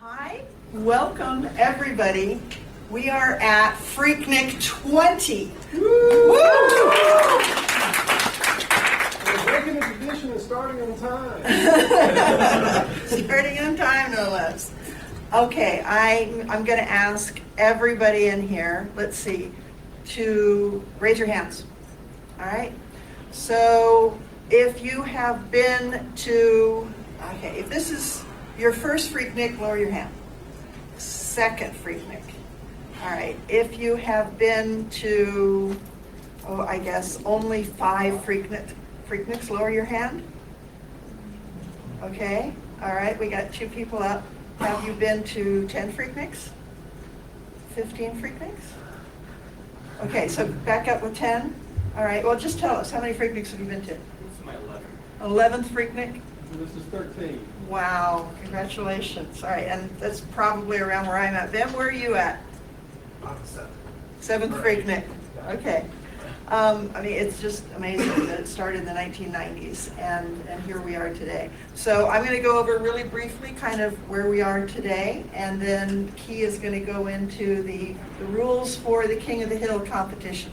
Hi, welcome everybody. We are at PhreakNIC20. Woo! We're breaking the tradition and starting on time. Starting on time, no less. Okay, I'm going to ask everybody in here, let's see, to raise your hands. All right? So if you have been to, okay, if this is your first PhreakNIC, lower your hand. Second PhreakNIC. All right, if you have been to, I guess only 5 PhreakNICs, lower your hand. Okay, all right, we got 2 people up. Have you been to 10 PhreakNICs? 15 PhreakNICs? Okay, so back up with 10. All right, well, just tell us, how many PhreakNICs have you been to? This is my 11th. 11th PhreakNIC? This is 13. Wow, congratulations. All right, and that's probably around where I'm at. Ben, where are you at? I'm 7th. 7th PhreakNIC. Okay. I mean, it's just amazing that it started in the 1990s, and here we are today. So I'm going to go over really briefly kind of where we are today, and then Key is going to go into the rules for the King of the Hill competition.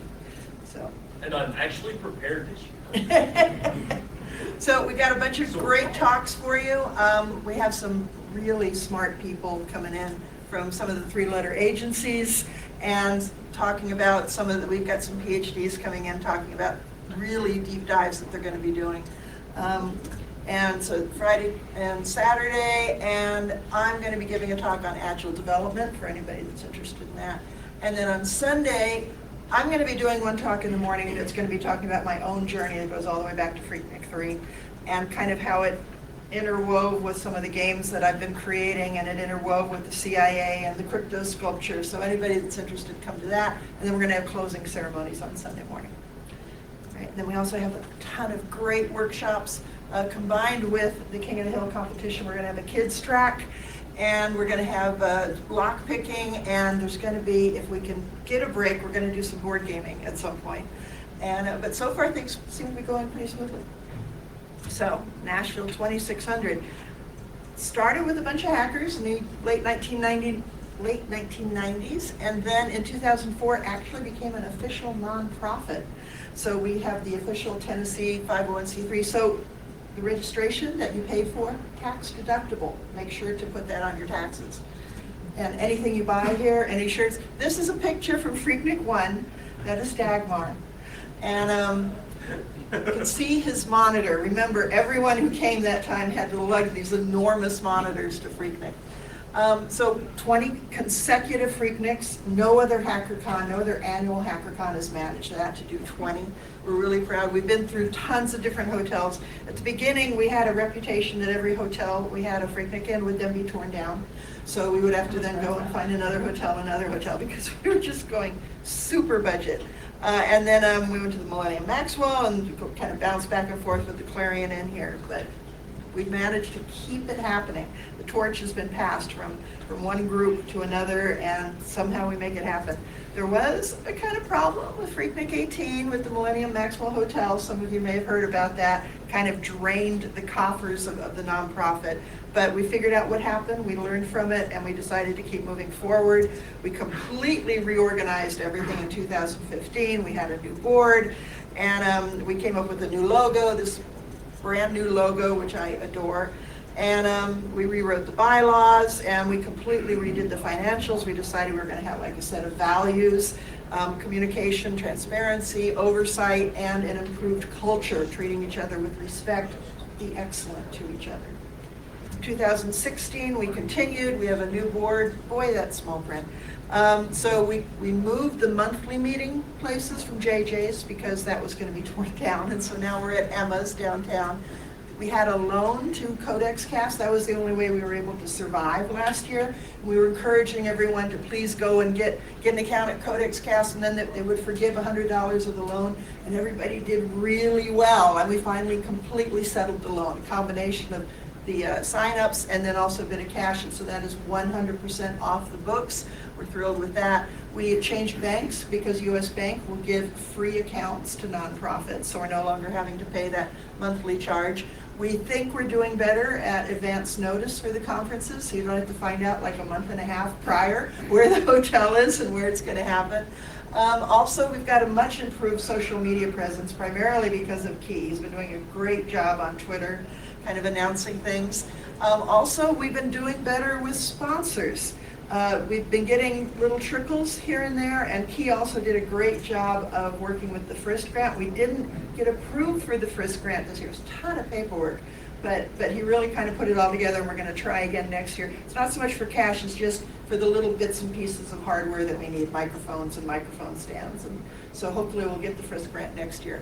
So. And I'm actually prepared this year. So we got a bunch of great talks for you. We have some really smart people coming in from some of the 3-letter agencies and talking about we've got some PhDs coming in talking about really deep dives that they're going to be doing. And so Friday and Saturday, and I'm going to be giving a talk on agile development for anybody that's interested in that. And then on Sunday, I'm going to be doing one talk in the morning that's going to be talking about my own journey that goes all the way back to PhreakNIC3 and kind of how it interwove with some of the games that I've been creating, and it interwove with the CIA and the crypto sculpture. So anybody that's interested, come to that. And then we're going to have closing ceremonies on Sunday morning. Right. And then we also have a ton of great workshops combined with the King of the Hill competition. We're going to have a kids track, and we're going to have block picking, and there's going to be, if we can get a break, we're going to do some board gaming at some point. And but so far things seem to be going pretty smoothly. So Nashville 2600 started with a bunch of hackers in the late 1990s, and then in 2004 actually became an official nonprofit. So we have the official Tennessee 501c3. So the registration that you pay for, tax deductible. Make sure to put that on your taxes. And anything you buy here, any shirts. This is a picture from PhreakNIC1. That is Dagmar. And you can see his monitor. Remember, everyone who came that time had to lug these enormous monitors to PhreakNIC. So 20 consecutive PhreakNICs. No other HackerCon, no other annual HackerCon has managed that, to do 20. We're really proud. We've been through tons of different hotels. At the beginning, we had a reputation that every hotel we had a PhreakNIC in would then be torn down. So we would have to then go and find another hotel, because we were just going super budget. And then we went to the Millennium Maxwell and kind of bounced back and forth with the Clarion in here. But we've managed to keep it happening. The torch has been passed from one group to another, and somehow we make it happen. There was a kind of problem with PhreakNIC18 with the Millennium Maxwell Hotel. Some of you may have heard about that. Kind of drained the coffers of the nonprofit. But we figured out what happened, we learned from it, and we decided to keep moving forward. We completely reorganized everything in 2015. We had a new board, and we came up with a new logo, this brand new logo, which I adore. And we rewrote the bylaws, and we completely redid the financials. We decided we were going to have like a set of values, communication, transparency, oversight, and an improved culture, treating each other with respect, be excellent to each other. 2016, we continued. We have a new board. Boy, that's small print. So we moved the monthly meeting places from JJ's because that was going to be torn down, and so now we're at Emma's downtown. We had a loan to CodexCast. That was the only way we were able to survive last year. We were encouraging everyone to please go and get an account at CodexCast, and then they would forgive $100 of the loan, and everybody did really well, and we finally completely settled the loan, a combination of the sign-ups and then also a bit of cash, and so that is 100% off the books. We're thrilled with that. We changed banks because US Bank will give free accounts to nonprofits, so we're no longer having to pay that monthly charge. We think we're doing better at advance notice for the conferences, so you don't have to find out like a month and a half prior where the hotel is and where it's going to happen. Also, we've got a much improved social media presence, primarily because of Key. He's been doing a great job on Twitter, kind of announcing things. Also, we've been doing better with sponsors. We've been getting little trickles here and there, and Key also did a great job of working with the PhreakNIC grant. We didn't get approved for the PhreakNIC grant this year. It was a ton of paperwork, but he really kind of put it all together, and we're going to try again next year. It's not so much for cash, it's just for the little bits and pieces of hardware that we need, microphones and microphone stands. And so hopefully we'll get the PhreakNIC grant next year.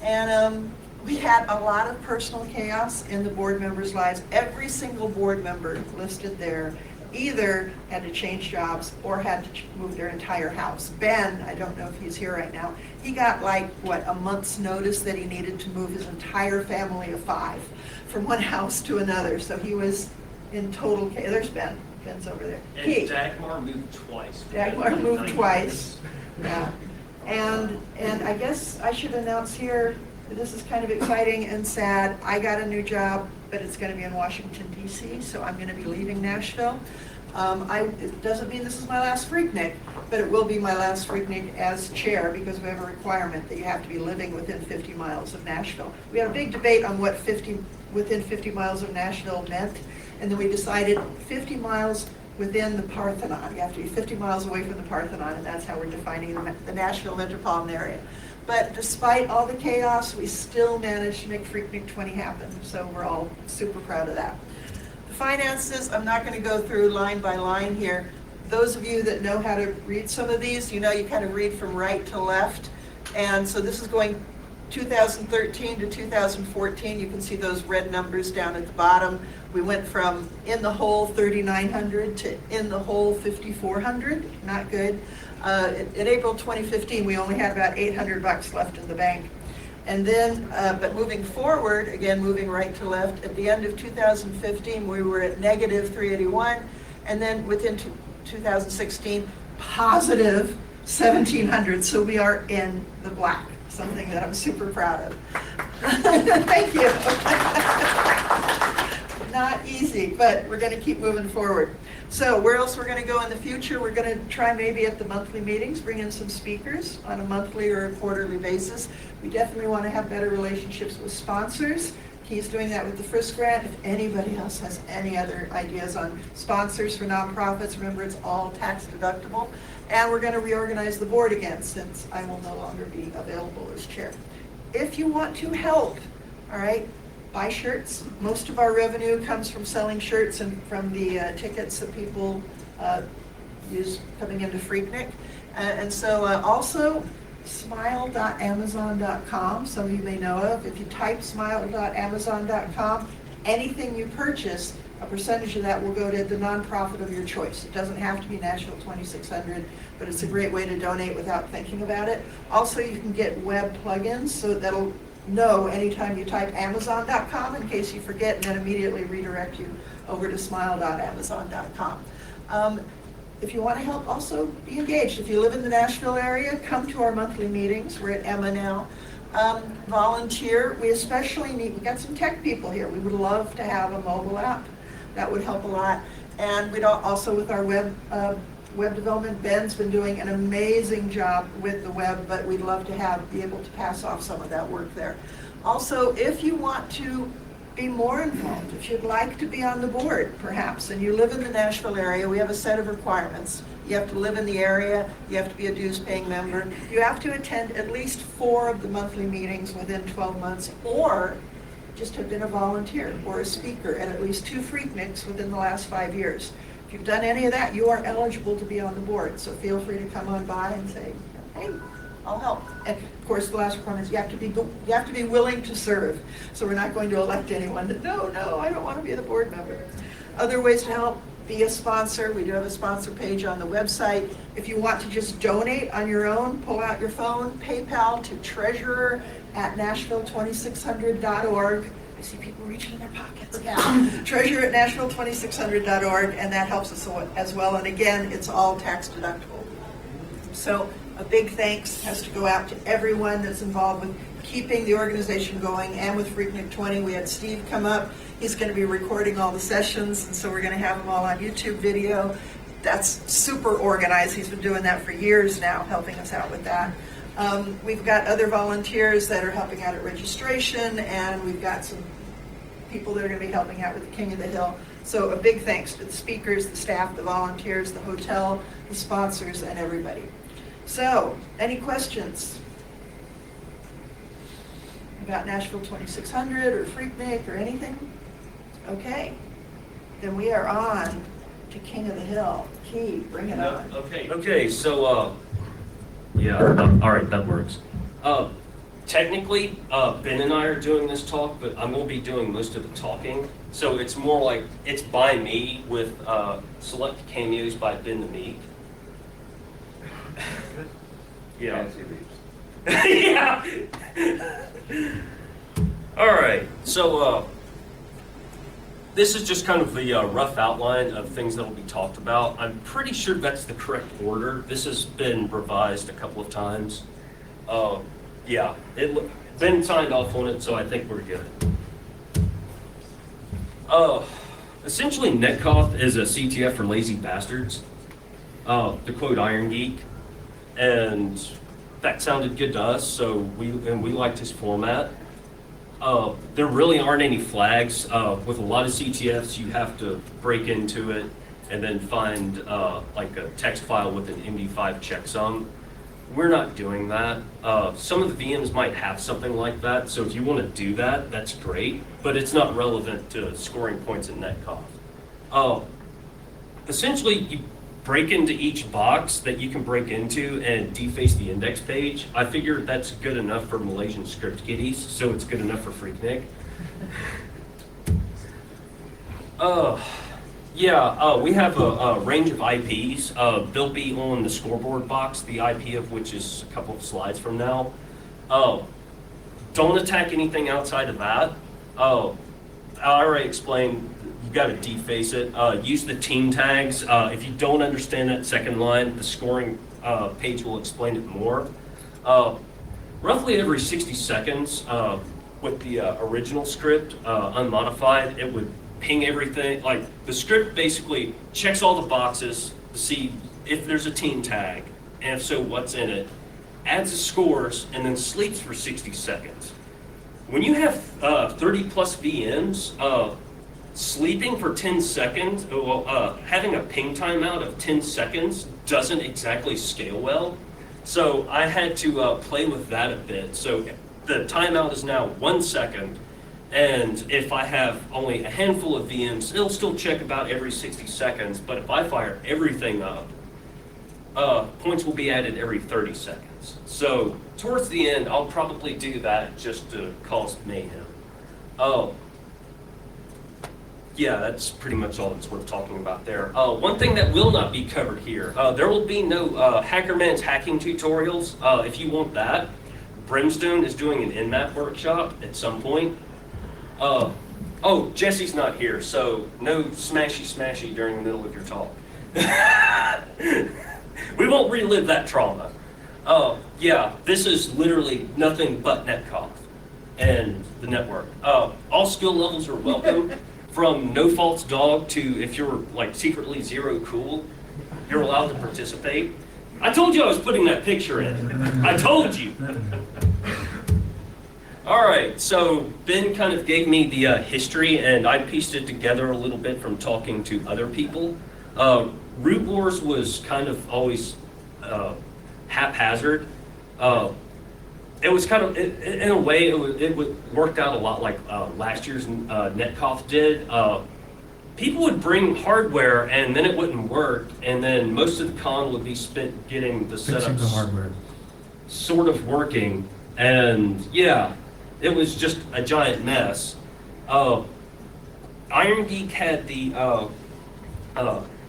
And we had a lot of personal chaos in the board members' lives. Every single board member listed there either had to change jobs or had to move their entire house. Ben, I don't know if he's here right now, he got like, what, a month's notice that he needed to move his entire family of 5 from one house to another. So he was in total chaos. There's Ben. Ben's over there. And Dagmar moved twice. Dagmar moved twice. Yeah. And I guess I should announce here, this is kind of exciting and sad. I got a new job, but it's going to be in Washington, D.C., so I'm going to be leaving Nashville. It doesn't mean this is my last PhreakNIC, but it will be my last PhreakNIC as chair because we have a requirement that you have to be living within 50 miles of Nashville. We had a big debate on what within 50 miles of Nashville meant, and then we decided 50 miles within the Parthenon. You have to be 50 miles away from the Parthenon, and that's how we're defining the Nashville metropolitan area. But despite all the chaos, we still managed to make PhreakNIC20 happen, so we're all super proud of that. The finances, I'm not going to go through line by line here. Those of you that know how to read some of these, you know you kind of read from right to left. And so this is going 2013 to 2014. You can see those red numbers down at the bottom. We went from in the hole 3,900 to in the hole 5,400. Not good. In April 2015, we only had about $800 left in the bank. And then, but moving forward, again, moving right to left, at the end of 2015, we were at negative 381. And then within 2016, positive 1,700. So we are in the black, something that I'm super proud of. Thank you. Not easy, but we're going to keep moving forward. So where else we're going to go in the future? We're going to try maybe at the monthly meetings, bring in some speakers on a monthly or a quarterly basis. We definitely want to have better relationships with sponsors. He's doing that with the PhreakNIC grant. If anybody else has any other ideas on sponsors for nonprofits, remember it's all tax deductible. And we're going to reorganize the board again since I will no longer be available as chair. If you want to help, all right, buy shirts. Most of our revenue comes from selling shirts and from the tickets that people use coming into PhreakNIC. And so also smile.amazon.com, some of you may know of. If you type smile.amazon.com, anything you purchase, a percentage of that will go to the nonprofit of your choice. It doesn't have to be Nashville 2600, but it's a great way to donate without thinking about it. Also, you can get web plugins, so that'll know anytime you type amazon.com in case you forget, and then immediately redirect you over to smile.amazon.com. If you want to help, also be engaged. If you live in the Nashville area, come to our monthly meetings. We're at Emma now. Volunteer. We especially need, we've got some tech people here. We would love to have a mobile app. That would help a lot. And we'd also with our web development, Ben's been doing an amazing job with the web, but we'd love to be able to pass off some of that work there. Also, if you want to be more involved, if you'd like to be on the board, perhaps, and you live in the Nashville area, we have a set of requirements. You have to live in the area, you have to be a dues-paying member, you have to attend at least 4 of the monthly meetings within 12 months, or just have been a volunteer or a speaker at least 2 PhreakNICs within the last 5 years. If you've done any of that, you are eligible to be on the board, so feel free to come on by and say, hey, I'll help. And of course, the last requirement is you have to be willing to serve. So we're not going to elect anyone that, no, I don't want to be the board member. Other ways to help, be a sponsor. We do have a sponsor page on the website. If you want to just donate on your own, pull out your phone, PayPal to treasurer@nashville2600.org. I see people reaching in their pockets. Yeah. treasurer@nashville2600.org, and that helps us as well. And again, it's all tax deductible. So a big thanks has to go out to everyone that's involved with keeping the organization going, and with PhreakNIC20. We had Steve come up. He's going to be recording all the sessions, and so we're going to have them all on YouTube video. That's super organized. He's been doing that for years now, helping us out with that. We've got other volunteers that are helping out at registration, and we've got some people that are going to be helping out with the King of the Hill. So a big thanks to the speakers, the staff, the volunteers, the hotel, the sponsors, and everybody. So, any questions about Nashville 2600 or PhreakNIC or anything? Okay, then we are on to King of the Hill. Key, bring it on. Okay, so, yeah, all right, that works. Technically, Ben and I are doing this talk, but I'm going to be doing most of the talking. So it's more like, it's by me with select cameos by Ben the Meek. Yeah. Yeah. All right, so this is just kind of the rough outline of things that will be talked about. I'm pretty sure that's the correct order. This has been revised a couple of times. Yeah, Ben signed off on it, so I think we're good. Essentially, NetKOTH is a CTF for lazy bastards, to quote Iron Geek, and that sounded good to us, so we liked his format. There really aren't any flags. With a lot of CTFs, you have to break into it and then find like a text file with an MD5 checksum. We're not doing that. Some of the VMs might have something like that, so if you want to do that, that's great, but it's not relevant to scoring points in NetKOTH. Essentially, you break into each box that you can break into and deface the index page. I figure that's good enough for Malaysian script kiddies, so it's good enough for PhreakNIC. Yeah, we have a range of IPs. They'll be on the scoreboard box, the IP of which is a couple of slides from now. Don't attack anything outside of that. I already explained, you got to deface it. Use the team tags. If you don't understand that second line, the scoring page will explain it more. Roughly every 60 seconds, with the original script unmodified, it would ping everything. Like, the script basically checks all the boxes to see if there's a team tag, and if so, what's in it, adds the scores, and then sleeps for 60 seconds. When you have 30 plus VMs, sleeping for 10 seconds, having a ping timeout of 10 seconds doesn't exactly scale well. So I had to play with that a bit. So the timeout is now 1 second. And if I have only a handful of VMs, it'll still check about every 60 seconds. But if I fire everything up, points will be added every 30 seconds. So towards the end, I'll probably do that just to cause mayhem. Yeah, that's pretty much all that's worth talking about there. One thing that will not be covered here, there will be no Hackerman's hacking tutorials. If you want that, Brimstone is doing an Nmap workshop at some point. Oh, Jesse's not here, so no smashy during the middle of your talk. We won't relive that trauma. Yeah, this is literally nothing but NetKOTH and the network. All skill levels are welcome, from no faults dog to if you're like secretly zero cool, you're allowed to participate. I told you I was putting that picture in. I told you. All right, so Ben kind of gave me the history, and I pieced it together a little bit from talking to other people. Root Wars was kind of always haphazard. It was kind of, in a way, it worked out a lot like last year's NetKOTH did. People would bring hardware, and then it wouldn't work, and then most of the con would be spent getting the setup sort of working, and yeah. It was just a giant mess. Iron Geek had the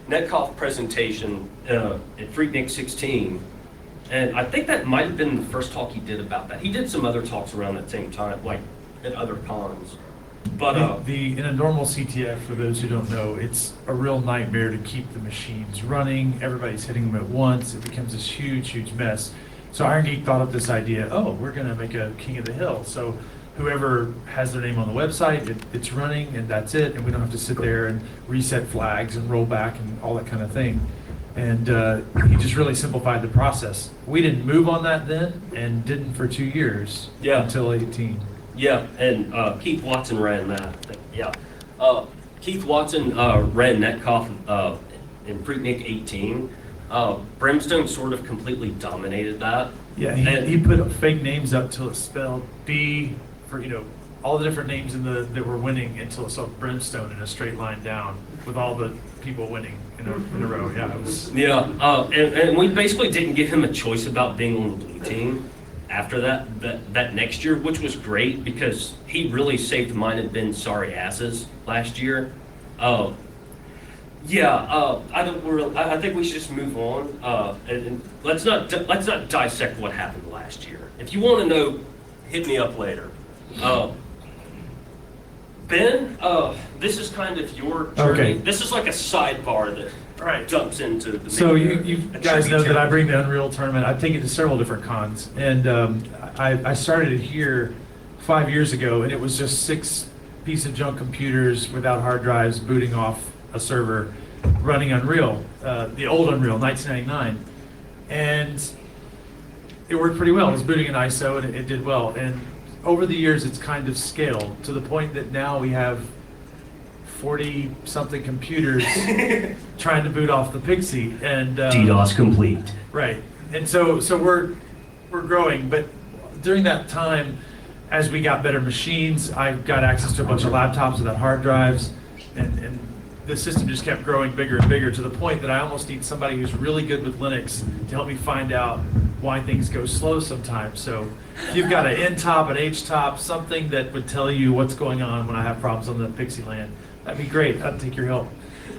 NetKOTH presentation at PhreakNIC20, and I think that might have been the first talk he did about that. He did some other talks around that same time, like at other cons. But in a normal CTF, for those who don't know, it's a real nightmare to keep the machines running. Everybody's hitting them at once. It becomes this huge mess. So Iron Geek thought up this idea, oh, we're gonna make a King of the Hill. So whoever has their name on the website, it's running and that's it. And we don't have to sit there and reset flags and roll back and all that kind of thing. And he just really simplified the process. We didn't move on that then and didn't for 2 years until 18. Yeah, and Keith Watson ran that. Yeah. Keith Watson ran NetKOTH in PhreakNIC20. Brimstone sort of completely dominated that. Yeah, he put fake names up till it spelled B for, all the different names that were winning until it spelled Brimstone in a straight line down with all the people winning in a row. Yeah, it was. Yeah, and we basically didn't give him a choice about being on the blue team after that next year, which was great because he really saved mine and Ben's sorry asses last year. I think we should just move on and let's not dissect what happened last year. If you want to know, hit me up later. Ben, this is kind of your journey. Okay. This is like a sidebar that jumps into the. So you guys know that I bring the Unreal tournament. I take it to several different cons, and I started it here 5 years ago, and it was just 6 piece of junk computers without hard drives booting off a server, running Unreal, the old Unreal, 1999, and it worked pretty well. It was booting an ISO, and it did well. And over the years, it's kind of scaled to the point that now we have 40-something computers trying to boot off the Pixie, and DDoS complete. Right, and so we're growing. But during that time, as we got better machines, I got access to a bunch of laptops without hard drives, and the system just kept growing bigger and bigger to the point that I almost need somebody who's really good with Linux to help me find out why things go slow sometimes. So if you've got an N-top, an H-top, something that would tell you what's going on when I have problems on the Pixie land, that'd be great. I'd take your help.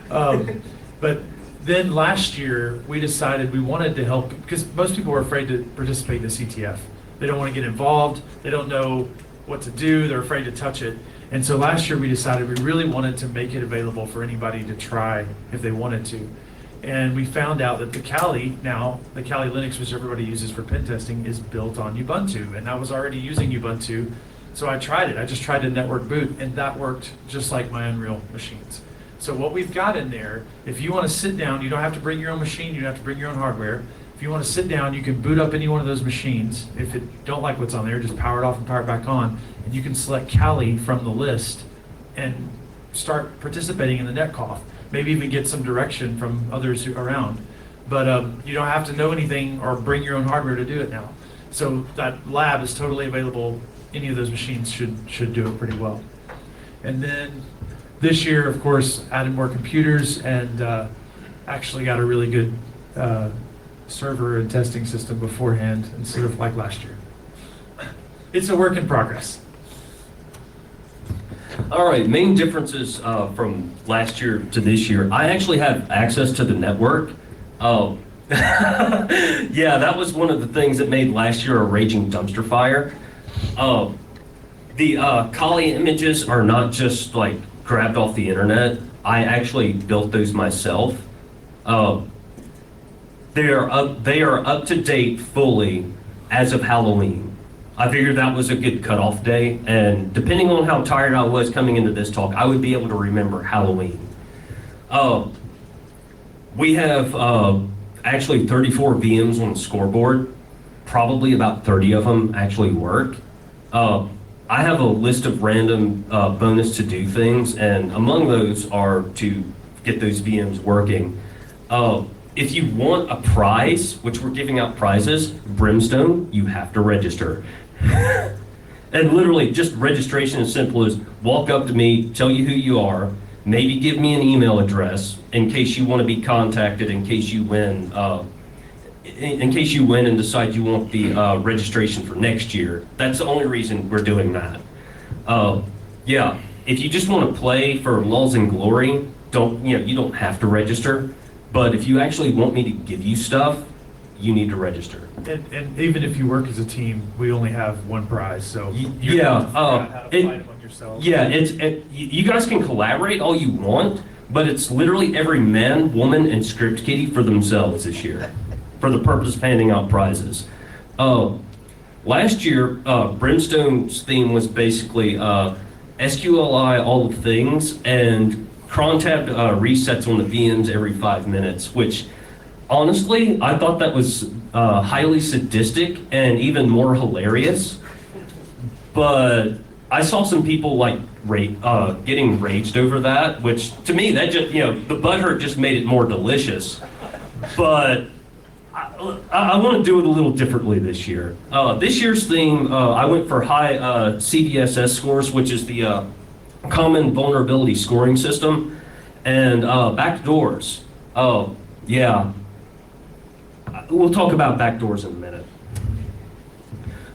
But then last year, we decided we wanted to help, because most people were afraid to participate in the CTF. They don't want to get involved. They don't know what to do. They're afraid to touch it. And so last year we decided we really wanted to make it available for anybody to try if they wanted to. And we found out that the Kali Linux, which everybody uses for pen testing, is built on Ubuntu. And I was already using Ubuntu, so I tried it. I just tried to network boot, and that worked just like my Unreal machines. So what we've got in there, if you want to sit down, you don't have to bring your own machine, you don't have to bring your own hardware. If you want to sit down, you can boot up any one of those machines. If you don't like what's on there, just power it off and power it back on. And you can select Kali from the list and start participating in the NetKOTH. Maybe even get some direction from others around. But you don't have to know anything or bring your own hardware to do it now. So that lab is totally available. Any of those machines should do it pretty well. And then this year, of course, added more computers and actually got a really good server and testing system beforehand instead of like last year. It's a work in progress. All right, main differences from last year to this year. I actually have access to the network. Oh, yeah, that was one of the things that made last year a raging dumpster fire. The Kali images are not just like grabbed off the internet. I actually built those myself. They are up to date fully as of Halloween. I figured that was a good cutoff day, and depending on how tired I was coming into this talk, I would be able to remember Halloween. We have actually 34 VMs on the scoreboard. Probably about 30 of them actually work. I have a list of random bonus to do things, and among those are to get those VMs working. If you want a prize, which we're giving out prizes, Brimstone, you have to register. And literally, just registration as simple as walk up to me, tell you who you are, maybe give me an email address in case you want to be contacted in case you win. In case you win and decide you want the registration for next year. That's the only reason we're doing that. Yeah, if you just want to play for lulz and glory, you don't have to register. But if you actually want me to give you stuff, you need to register. And even if you work as a team, we only have one prize, so you yeah, have to figure out how to fight among yourselves. Yeah, you guys can collaborate all you want, but it's literally every man, woman, and script kiddie for themselves this year, for the purpose of handing out prizes. Last year, Brimstone's theme was basically SQLI all of things and cron tab resets on the VMs every 5 minutes, which honestly, I thought that was highly sadistic and even more hilarious. But I saw some people like getting raged over that, which to me, that just, the butthurt just made it more delicious. But I want to do it a little differently this year. This year's theme, I went for high CVSS scores, which is the Common Vulnerability Scoring System, and backdoors. Oh, yeah. We'll talk about backdoors in a minute.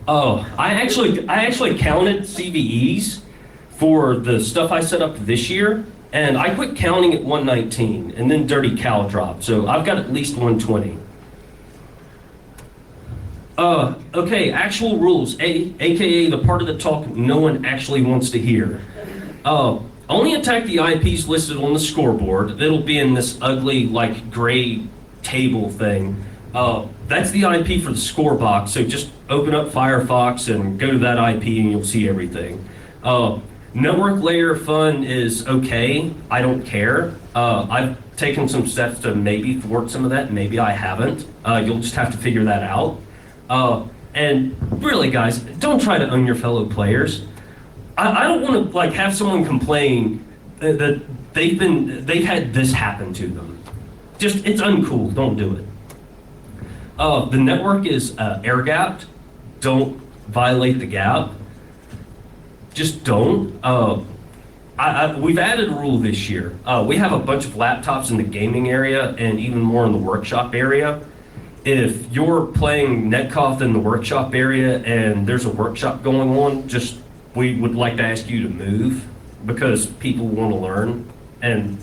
Oh, I actually counted CVEs for the stuff I set up this year, and I quit counting at 119, and then Dirty Cow dropped, so I've got at least 120. Okay, actual rules, aka the part of the talk no one actually wants to hear. Only attack the IPs listed on the scoreboard. It'll be in this ugly, like, gray table thing. That's the IP for the score box, so just open up Firefox and go to that IP and you'll see everything. Network layer fun is okay, I don't care. I've taken some steps to maybe thwart some of that, maybe I haven't. You'll just have to figure that out. And really, guys, don't try to own your fellow players. I don't want to like have someone complain that they've had this happen to them. Just, it's uncool. Don't do it. The network is air gapped. Don't violate the gap. Just don't. We've added a rule this year. We have a bunch of laptops in the gaming area and even more in the workshop area. If you're playing NetKOTH in the workshop area and there's a workshop going on, we would like to ask you to move because people want to learn. And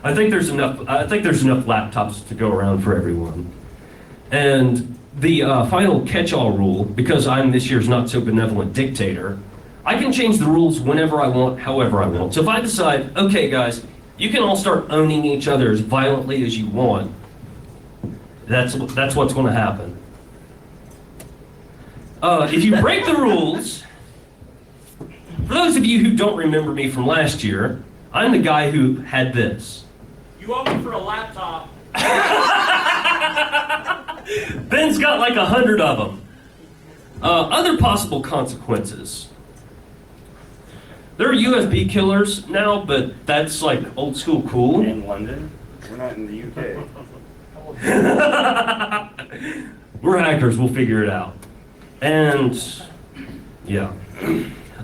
I think there's enough laptops to go around for everyone. And the final catch-all rule, because I'm this year's not so benevolent dictator, I can change the rules whenever I want, however I want. So if I decide, okay guys, you can all start owning each other as violently as you want, that's what's going to happen. If you break the rules, for those of you who don't remember me from last year, I'm the guy who had this. You owe me for a laptop. Ben's got like 100 of them. Other possible consequences. There are USB killers now, but that's like old school cool. In London? We're not in the UK. We're hackers, we'll figure it out. And yeah,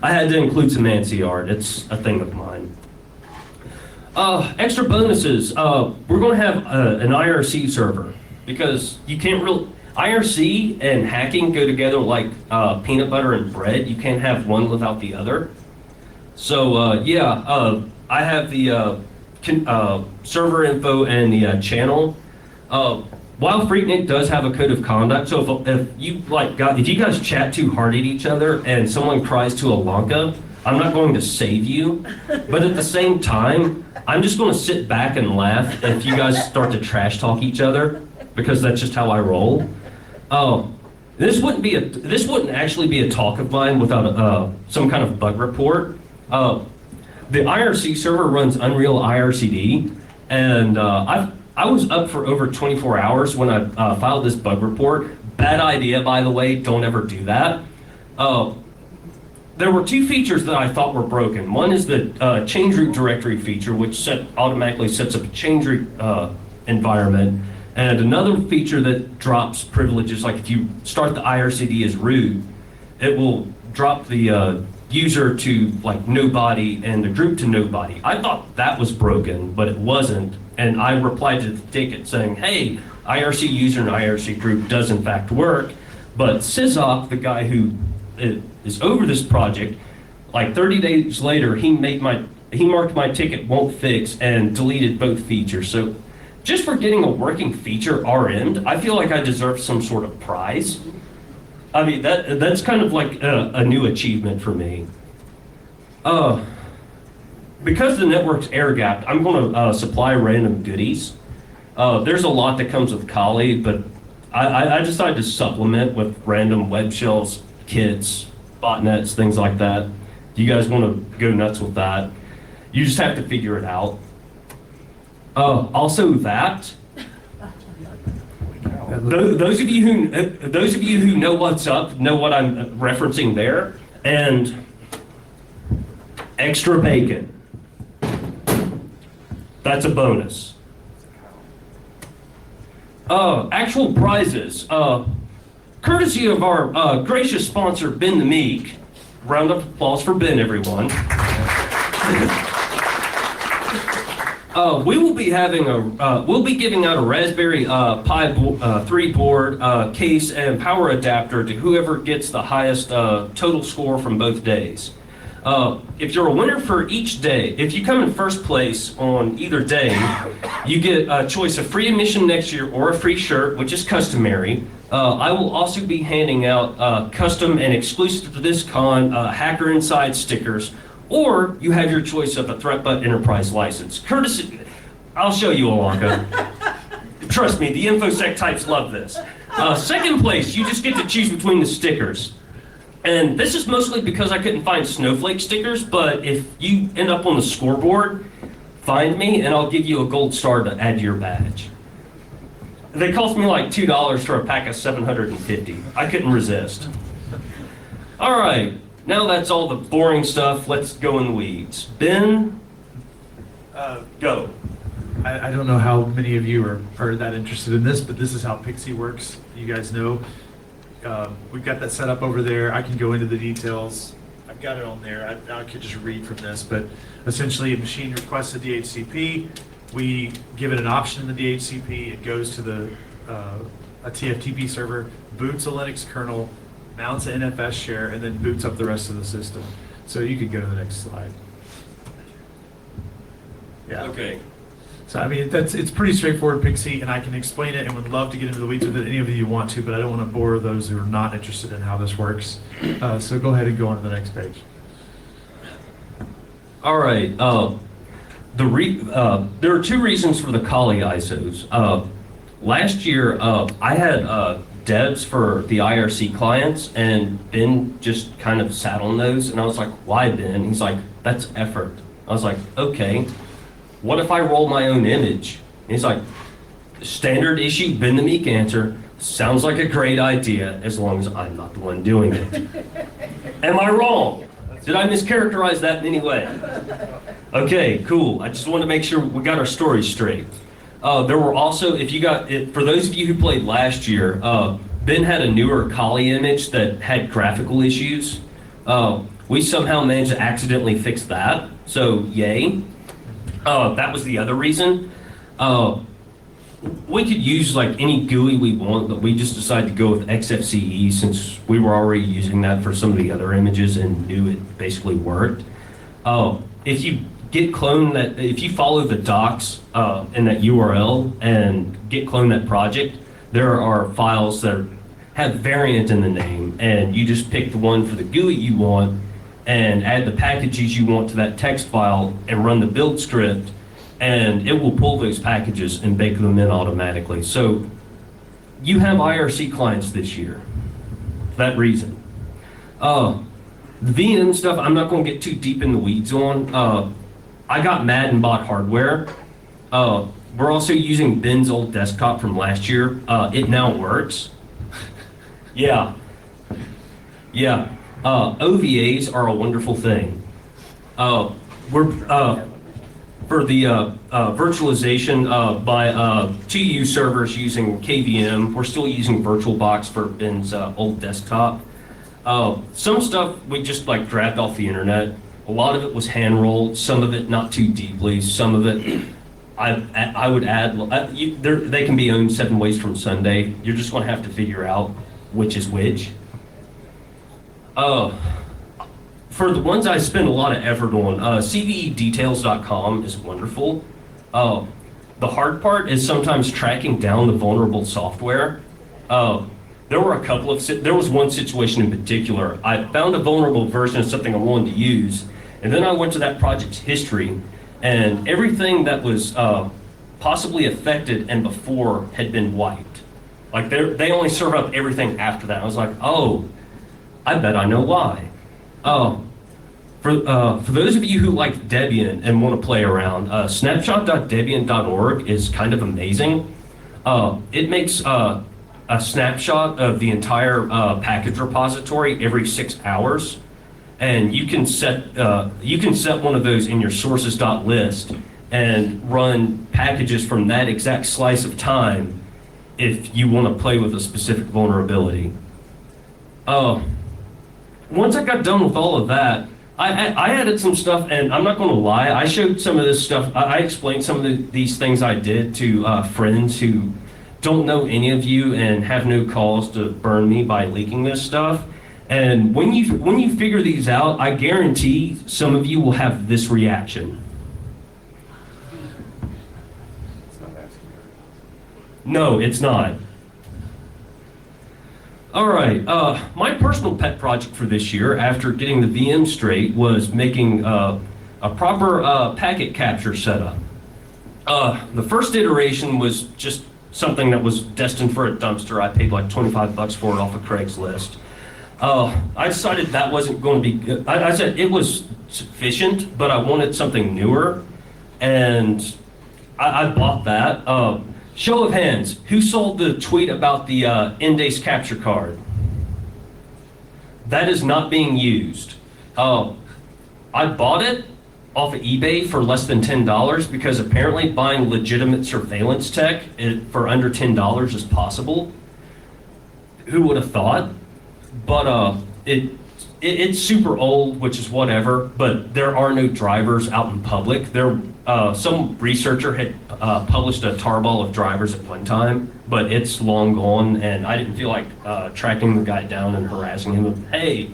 I had to include some ANSI art. It's a thing of mine. Extra bonuses. We're going to have an IRC server because you can't really. IRC and hacking go together like peanut butter and bread. You can't have one without the other. So I have the server info and the channel. While PhreakNIC does have a code of conduct, so if you guys chat too hard at each other and someone cries to Elonka, I'm not going to save you. But at the same time, I'm just going to sit back and laugh if you guys start to trash talk each other, because that's just how I roll. This wouldn't actually be a talk of mine without some kind of bug report. The IRC server runs Unreal IRCD, and I was up for over 24 hours when I filed this bug report. Bad idea, by the way, don't ever do that. There were two features that I thought were broken. One is the change root directory feature, which automatically sets up a change root environment. And another feature that drops privileges, like if you start the IRCD as root, it will drop the user to like nobody and the group to nobody. I thought that was broken, but it wasn't. And I replied to the ticket saying, hey, IRC user and IRC group does in fact work, but Sizok, the guy who is over this project, like 30 days later, he marked my ticket won't fix and deleted both features. So just for getting a working feature RM'd, I feel like I deserve some sort of prize. I mean, that's kind of like a new achievement for me. Because the network's air-gapped, I'm going to supply random goodies. There's a lot that comes with Kali, but I decided to supplement with random web shells, kits, botnets, things like that. You guys want to go nuts with that? You just have to figure it out. Also that, those of you who know what's up know what I'm referencing there. And extra bacon. That's a bonus. Actual prizes. Courtesy of our gracious sponsor, Ben the Meek. Round of applause for Ben, everyone. We will be having we'll be giving out a Raspberry Pi 3 board, case, and power adapter to whoever gets the highest total score from both days. If you're a winner for each day, if you come in first place on either day, you get a choice of free admission next year or a free shirt, which is customary. I will also be handing out custom and exclusive to this con Hacker Inside stickers, or you have your choice of a ThreatBut Enterprise license. Courtesy, I'll show you, Elonka. Trust me, the InfoSec types love this. Second place, you just get to choose between the stickers. And this is mostly because I couldn't find snowflake stickers, but if you end up on the scoreboard, find me and I'll give you a gold star to add to your badge. They cost me like $2 for a pack of 750. I couldn't resist. All right, now that's all the boring stuff. Let's go in the weeds. Ben, go. I don't know how many of you are that interested in this, but this is how Pixie works. You guys know. We've got that set up over there. I can go into the details. I've got it on there. I could just read from this, but essentially a machine requests a DHCP. We give it an option in the DHCP. It goes to a TFTP server, boots a Linux kernel, mounts an NFS share, and then boots up the rest of the system. So you could go to the next slide. Yeah. Okay. So I mean, it's pretty straightforward, Pixie, and I can explain it and would love to get into the weeds with it, any of you want to, but I don't want to bore those who are not interested in how this works. So go ahead and go on to the next page. All right. There are two reasons for the Kali ISOs. Last year, I had devs for the IRC clients, and Ben just kind of sat on those, and I was like, why, Ben? He's like, that's effort. I was like, okay. What if I roll my own image? And he's like, standard issue, Ben the Meek answer, sounds like a great idea as long as I'm not the one doing it. Am I wrong? Did I mischaracterize that in any way? Okay, cool. I just wanted to make sure we got our stories straight. There were also, for those of you who played last year, Ben had a newer Kali image that had graphical issues. We somehow managed to accidentally fix that, so yay. That was the other reason. We could use like any GUI we want, but we just decided to go with XFCE since we were already using that for some of the other images and knew it basically worked. If you follow the docs in that URL and git clone that project, there are files that have variant in the name, and you just pick the one for the GUI you want and add the packages you want to that text file and run the build script, and it will pull those packages and bake them in automatically. So you have IRC clients this year for that reason. The VM stuff, I'm not going to get too deep in the weeds on. I got mad and bought hardware. We're also using Ben's old desktop from last year. It now works. Yeah. OVAs are a wonderful thing. We're for the virtualization by 2U servers using KVM. We're still using VirtualBox for Ben's old desktop. Some stuff we just like grabbed off the internet. A lot of it was hand rolled. Some of it not too deeply. Some of it I would add. They can be owned 7 ways from Sunday. You're just going to have to figure out which is which. For the ones I spend a lot of effort on, CVEdetails.com is wonderful. The hard part is sometimes tracking down the vulnerable software. There was one situation in particular. I found a vulnerable version of something I wanted to use, and then I went to that project's history, and everything that was possibly affected and before had been wiped. Like they only serve up everything after that. I was like, oh, I bet I know why. Oh, for those of you who like Debian and want to play around, snapshot.debian.org is kind of amazing. It makes a snapshot of the entire package repository every 6 hours, and you can set one of those in your sources.list and run packages from that exact slice of time if you want to play with a specific vulnerability. Once I got done with all of that, I added some stuff, and I'm not going to lie, I showed some of this stuff. I explained some of these things I did to friends who don't know any of you and have no cause to burn me by leaking this stuff. And when you figure these out, I guarantee some of you will have this reaction. It's not that scary. No, it's not. All right, my personal pet project for this year, after getting the VM straight, was making a proper packet capture setup. The first iteration was just something that was destined for a dumpster. I paid like $25 for it off of Craigslist. I decided that wasn't going to be good. I said it was sufficient, but I wanted something newer, and I bought that. Show of hands, who sold the tweet about the Endace capture card? That is not being used. I bought it off of eBay for less than $10 because apparently buying legitimate surveillance tech for under $10 is possible. Who would have thought? But it's super old, which is whatever, but there are no drivers out in public. Some researcher had published a tarball of drivers at one time, but it's long gone, and I didn't feel like tracking the guy down and harassing him with, hey,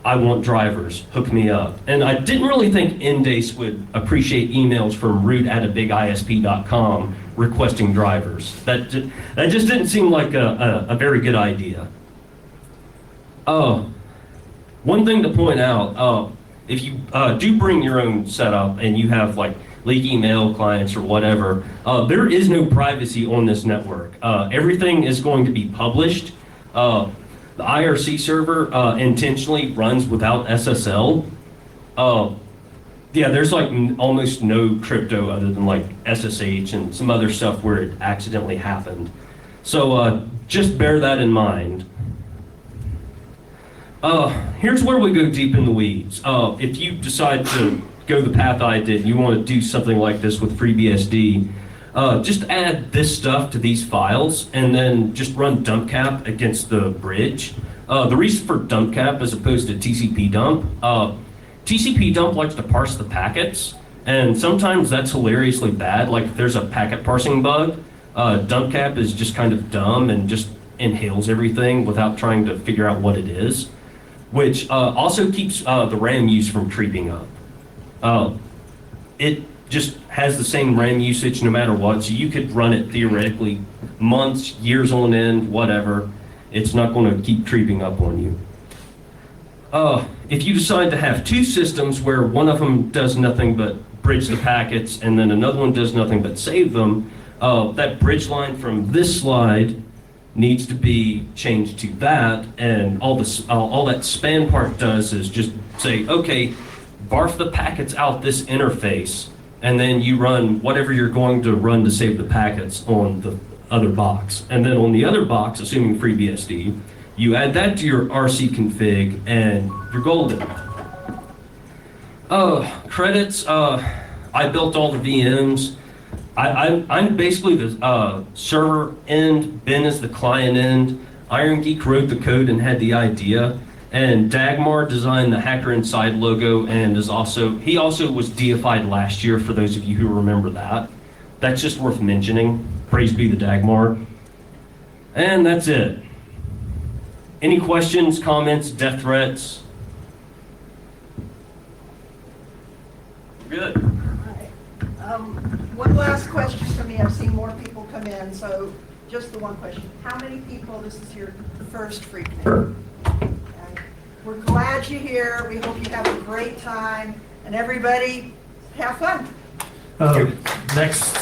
I want drivers, hook me up. And I didn't really think Endace would appreciate emails from root@abigisp.com requesting drivers. That just didn't seem like a very good idea. One thing to point out, if you do bring your own setup and you have like leak email clients or whatever, there is no privacy on this network. Everything is going to be published. The IRC server intentionally runs without SSL. Yeah, there's like almost no crypto other than like SSH and some other stuff where it accidentally happened. So just bear that in mind. Here's where we go deep in the weeds. If you decide to go the path I did, you want to do something like this with FreeBSD, just add this stuff to these files and then just run dumpcap against the bridge. The reason for dumpcap as opposed to TCP dump, TCP dump likes to parse the packets, and sometimes that's hilariously bad. Like if there's a packet parsing bug, dumpcap is just kind of dumb and just inhales everything without trying to figure out what it is, which also keeps the RAM use from creeping up. It just has the same RAM usage no matter what, so you could run it theoretically months, years on end, whatever. It's not going to keep creeping up on you. If you decide to have two systems where one of them does nothing but bridge the packets and then another one does nothing but save them, that bridge line from this slide needs to be changed to that, and all that span part does is just say, okay, barf the packets out this interface, and then you run whatever you're going to run to save the packets on the other box. And then on the other box, assuming FreeBSD, you add that to your RC config and you're golden. Credits, I built all the VMs. I'm basically the server end, Ben is the client end. Iron Geek wrote the code and had the idea. And Dagmar designed the Hacker Inside logo and he also was deified last year, for those of you who remember that. That's just worth mentioning. Praise be the Dagmar. And that's it. Any questions, comments, death threats? Good. One last question for me. I've seen more people come in, so just the one question. How many people, this is your first FreakNIC? Okay. We're glad you're here. We hope you have a great time. And everybody, have fun. Next